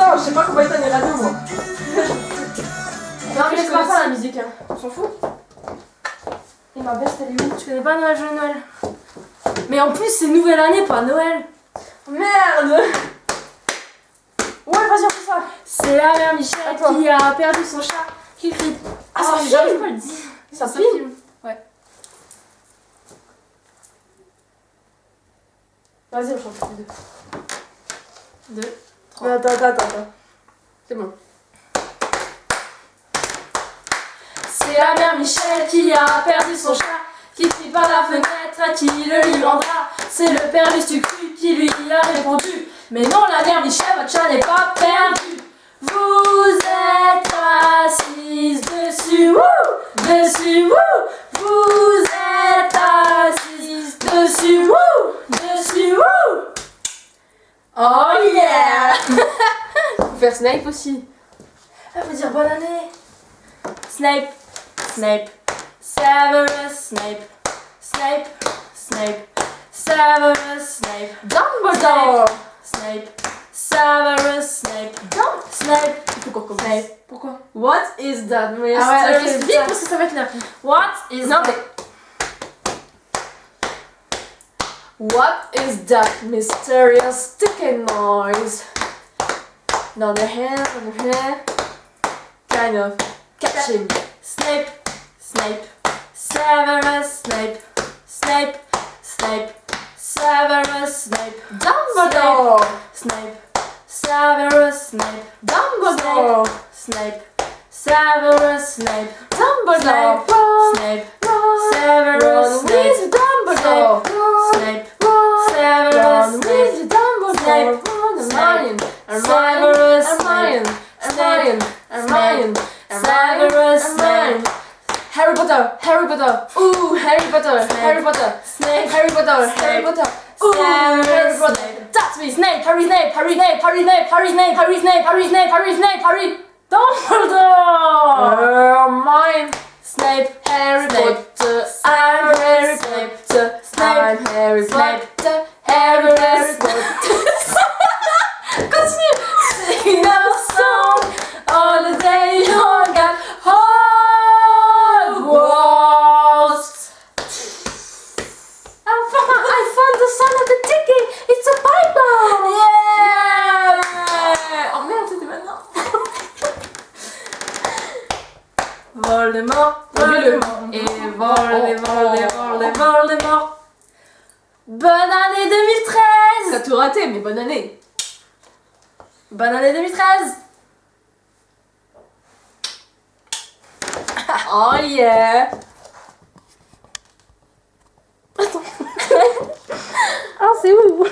Attends, je sais pas comment éteindre les radios, moi. Non, mais je connais pas la musique. Hein. On s'en fout. Et ma veste, elle est où? Tu connais pas Noël, Joyeux Noël? Mais en plus, c'est nouvelle année, pas Noël. Merde. Ouais, vas-y, on fait ça. C'est la mère Michel Attends. qui a perdu son chat. Qui crie. Ah, ça filme. j'arrive pas à le dire. Ça Ça filme. filme. Ouais. Vas-y, on chante les deux. 2, 3. Attends. C'est bon. C'est la mère Michel qui a perdu son chat, qui crie par la fenêtre à qui le lui vendra. C'est le père Lustucru qui lui a répondu. Mais non, la mère Michel, votre chat n'est pas perdu. Vous êtes assise dessus, wouh, dessus, wouh. Vous êtes assise dessus, wouh, dessus, wouh. Oh yeah. Faut faire Snape aussi. Elle veut dire bonne année. Snape, Snape, Severus Snape, Snape, Snape, Severus Snape, Dumbledore. Snape, Severus Snape, Snape. Il faut qu'on commence. Snape. Pourquoi? What is that Ah ouais, mysterious ok, vite parce que ça va être là. What is Non, that? What is that mysterious ticking noise? On the hair, kind of catching. Snape, Snape, Severus Snape, Snape, Snape, Severus Snape, Dumbledore. Snape, Severus Snape, Dumbledore. Snape, Severus Snape, Dumbledore. Snape, Ron Severus Snape, with Dumbledore. Snape, Ron Severus Snape, with Dumbledore. Ron and Ryan. And Ryan. Severus And Ryan. And Ryan. And Ryan. And Severus Ryan. Harry Potter. Harry Potter. Ooh, Harry Potter. Harry Potter. Snape, Harry Potter. Harry Potter. Ooh, Harry Severus Potter. Snape. That's me, Snape, Harry Snape, Harry Snape, Harry Snape, Harry Snape, Harry Snape, Harry Snape, Harry Snape, Harry Dumbledore. Mine. Snape, Harry Snape. Potter. I'm Harry Snape. Potter. Snape. I'm Harry Snape. Potter. Harry Potter. Continue. Sing our song all the day long at Hogwarts. I found the sound of the ticking. It's a Bible. Yeah. Oh merde, c'était maintenant. Voldemort, Voldemort et Voldemort. Bonne année 2013. T'as tout raté, mais bonne année. Bonne année 2013. Oh yeah. Ah, c'est où?